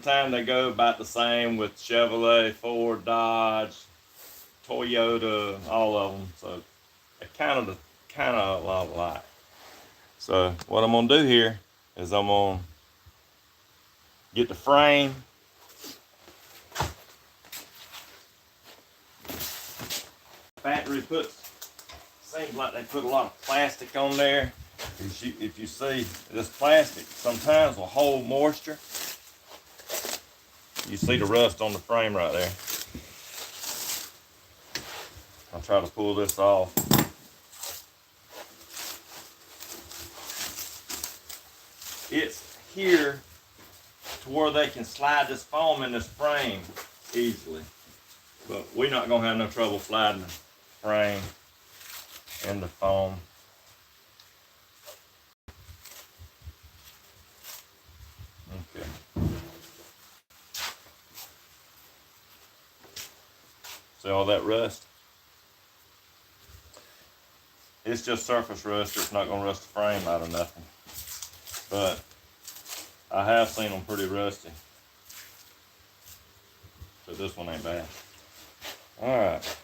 Time they go about the same with Chevrolet, Ford, Dodge, Toyota, all of them. So they kind of a lot alike. So what I'm gonna do here is I'm gonna get the frame. Factory seems like they put a lot of plastic on there. If you see, this plastic sometimes will hold moisture. You see the rust on the frame right there. I'll try to pull this off. It's here to where they can slide this foam in this frame easily. But we're not gonna have no trouble sliding the frame and the foam. Okay. See all that rust? It's just surface rust. It's not gonna rust the frame out of nothing. But I have seen them pretty rusty. So this one ain't bad. All right.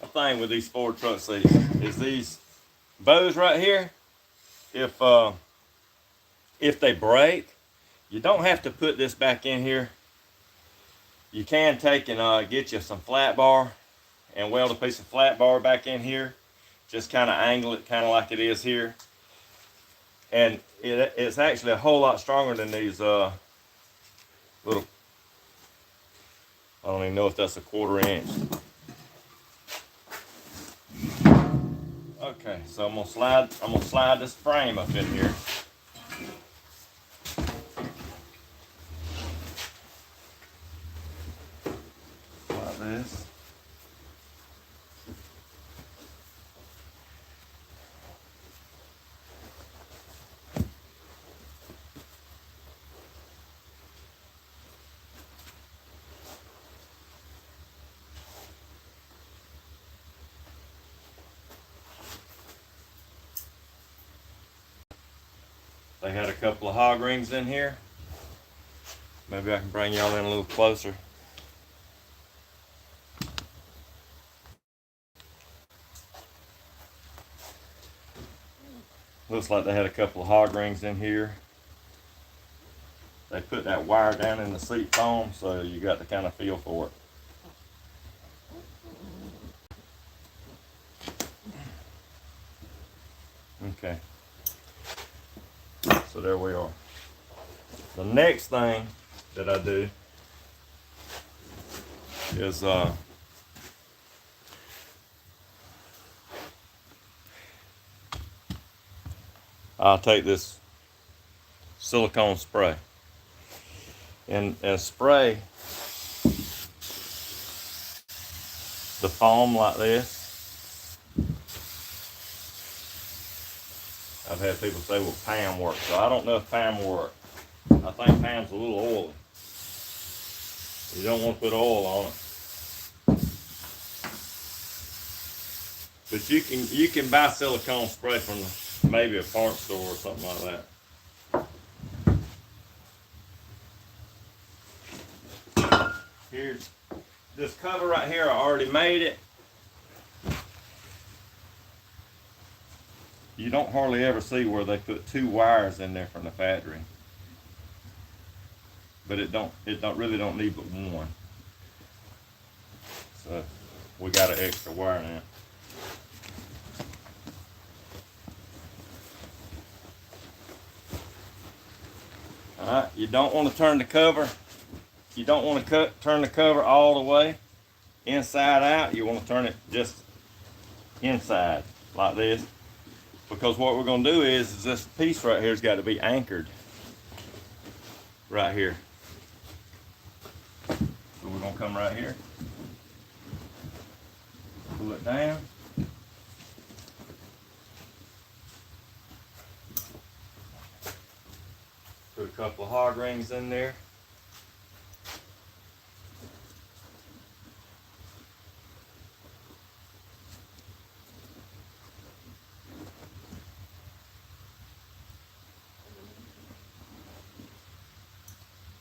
The thing with these Ford truck seats is these bows right here. If they break, you don't have to put this back in here. You can take and get you some flat bar and weld a piece of flat bar back in here. Just kind of angle it kind of like it is here. And it's actually a whole lot stronger than these little, I don't even know if that's a 1/4 inch. Okay, so I'm gonna slide this frame up in here. Like this. They had a couple of hog rings in here. Maybe I can bring y'all in a little closer. Looks like they had a couple of hog rings in here. They put that wire down in the seat foam, so you got the kind of feel for it. Okay. So there we are. The next thing that I do is I'll take this silicone spray and spray the foam like this. I've had people say, well, Pam works. So I don't know if Pam works. I think Pam's a little oily. You don't want to put oil on it. But you can buy silicone spray from maybe a parts store or something like that. Here's this cover right here. I already made it. You don't hardly ever see where they put 2 wires in there from the factory. But it really don't need but 1. So we got an extra wire now. Alright, you don't want to turn the cover. You don't want to turn the cover all the way inside out. You want to turn it just inside like this. Because what we're going to do is this piece right here has got to be anchored right here. So we're going to come right here, pull it down, put a couple of hog rings in there.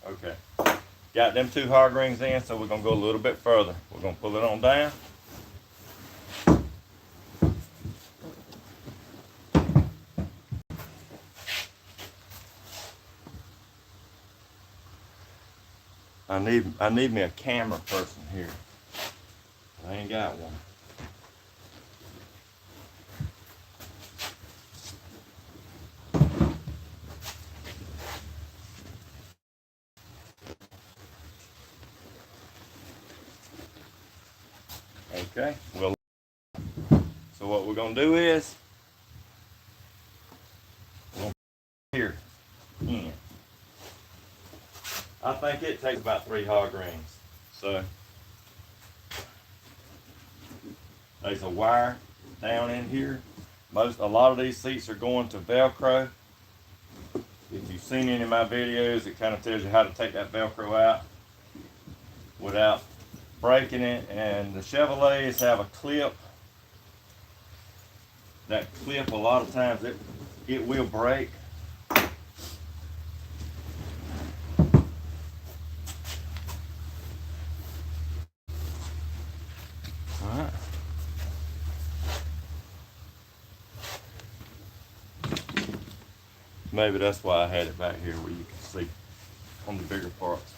Okay, Got them 2 hog rings in, so we're gonna go a little bit further. We're gonna pull it on down. I need me a camera person here. I ain't got one. Okay, well, so what we're gonna do is, we're gonna put here in. I think it takes about 3 hog rings. So, there's a wire down in here. A lot of these seats are going to Velcro. If you've seen any of my videos, it kind of tells you how to take that Velcro out without breaking it. And the Chevrolets have a clip. That clip, a lot of times, it will break. Alright. Maybe that's why I had it back here where you can see on the bigger parts.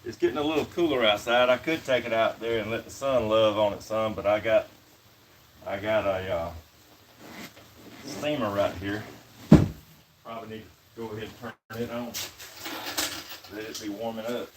It's getting a little cooler outside. I could take it out there and let the sun love on it some, but I got a steamer right here. Probably need to go ahead and turn it on. Let it be warming up.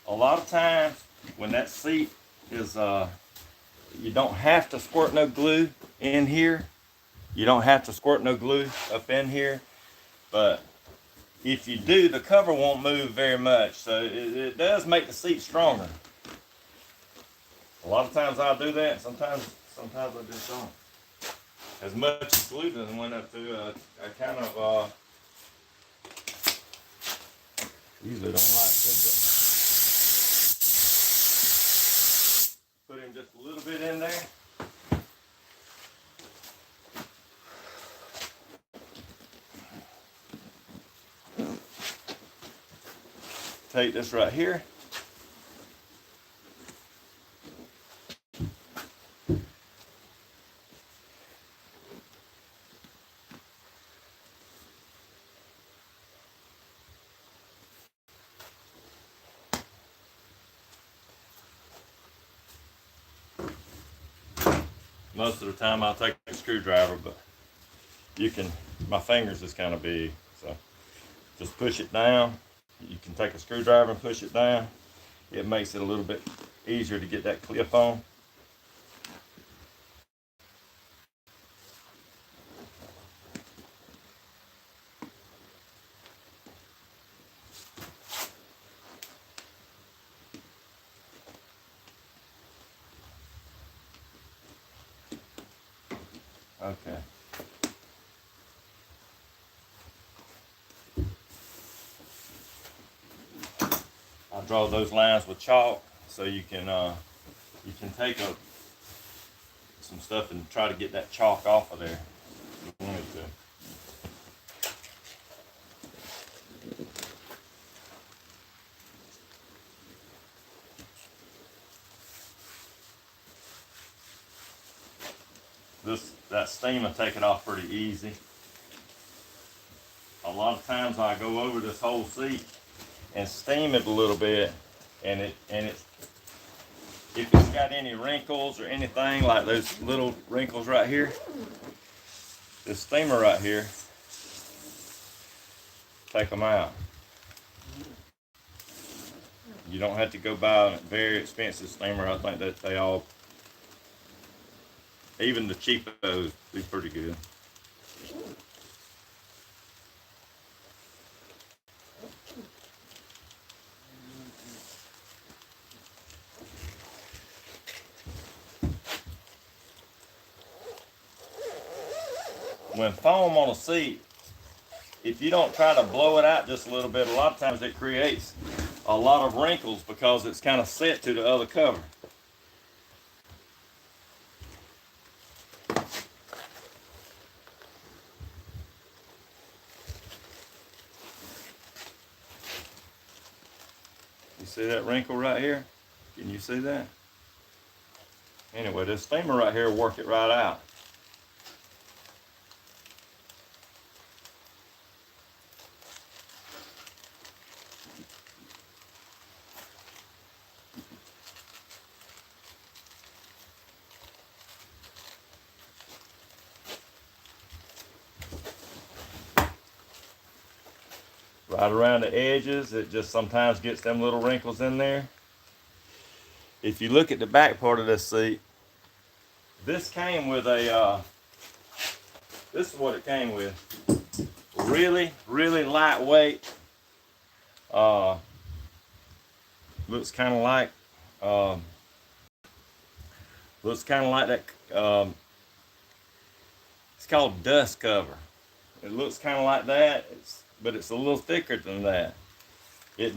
A lot of times when that seat is, you don't have to squirt no glue in here. You don't have to squirt no glue up in here. But if you do, the cover won't move very much. So it does make the seat stronger. A lot of times I'll do that. Sometimes I just don't. As much as glue doesn't went up to, I kind of usually don't like to. Put in just a little bit in there. Take this right here. Most of the time I'll take a screwdriver, but my fingers is kind of big, so just push it down. You can take a screwdriver and push it down. It makes it a little bit easier to get that clip on. Okay. I draw those lines with chalk so you can take some stuff and try to get that chalk off of there if you wanted to. That steam will take it off pretty easy. A lot of times I go over this whole seat and steam it a little bit, and if it's got any wrinkles or anything like those little wrinkles right here, this steamer right here, take them out. You don't have to go buy a very expensive steamer. I think that they all, even the cheapos, do pretty good. when foam on a seat, if you don't try to blow it out just a little bit, a lot of times it creates a lot of wrinkles because it's kind of set to the other cover. You see that wrinkle right here? Can you see that? Anyway, this steamer right here will work it right out. Right around the edges, it just sometimes gets them little wrinkles in there. If you look at the back part of this seat, this came with a, this is what it came with. Really, really lightweight. Looks kind of like, that, it's called dust cover. It looks kind of like that, but it's a little thicker than that. It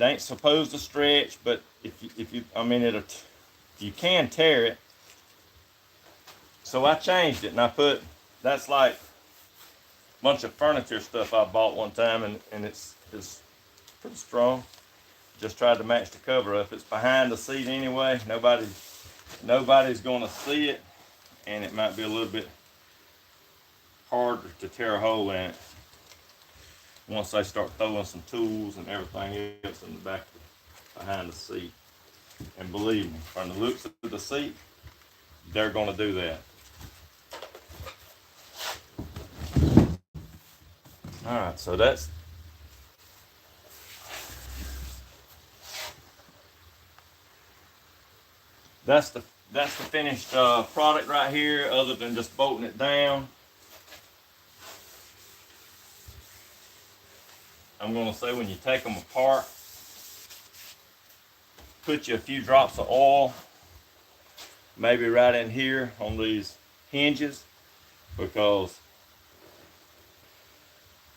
ain't supposed to stretch, but if you, I mean, you can tear it. So I changed it and I put, that's like a bunch of furniture stuff I bought one time, and it's pretty strong. Just tried to match the cover up. It's behind the seat anyway. Nobody's going to see it, and it might be a little bit harder to tear a hole in it once they start throwing some tools and everything else in the back behind the seat. And believe me, from the looks of the seat, they're going to do that. All right, so that's the finished product right here, other than just bolting it down. I'm going to say when you take them apart, put you a few drops of oil, maybe right in here on these hinges, because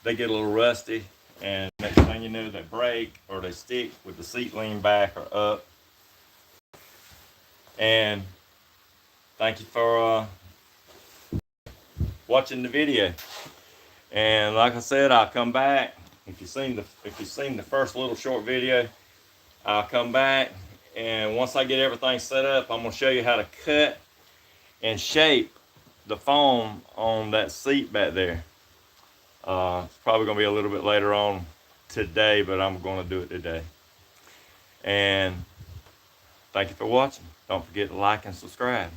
they get a little rusty, and next thing you know, they break or they stick with the seat lean back or up. And thank you for watching the video. And like I said, I'll come back. If you've seen the first little short video, I'll come back, and once I get everything set up, I'm going to show you how to cut and shape the foam on that seat back there. It's probably going to be a little bit later on today, but I'm going to do it today. And thank you for watching. Don't forget to like and subscribe.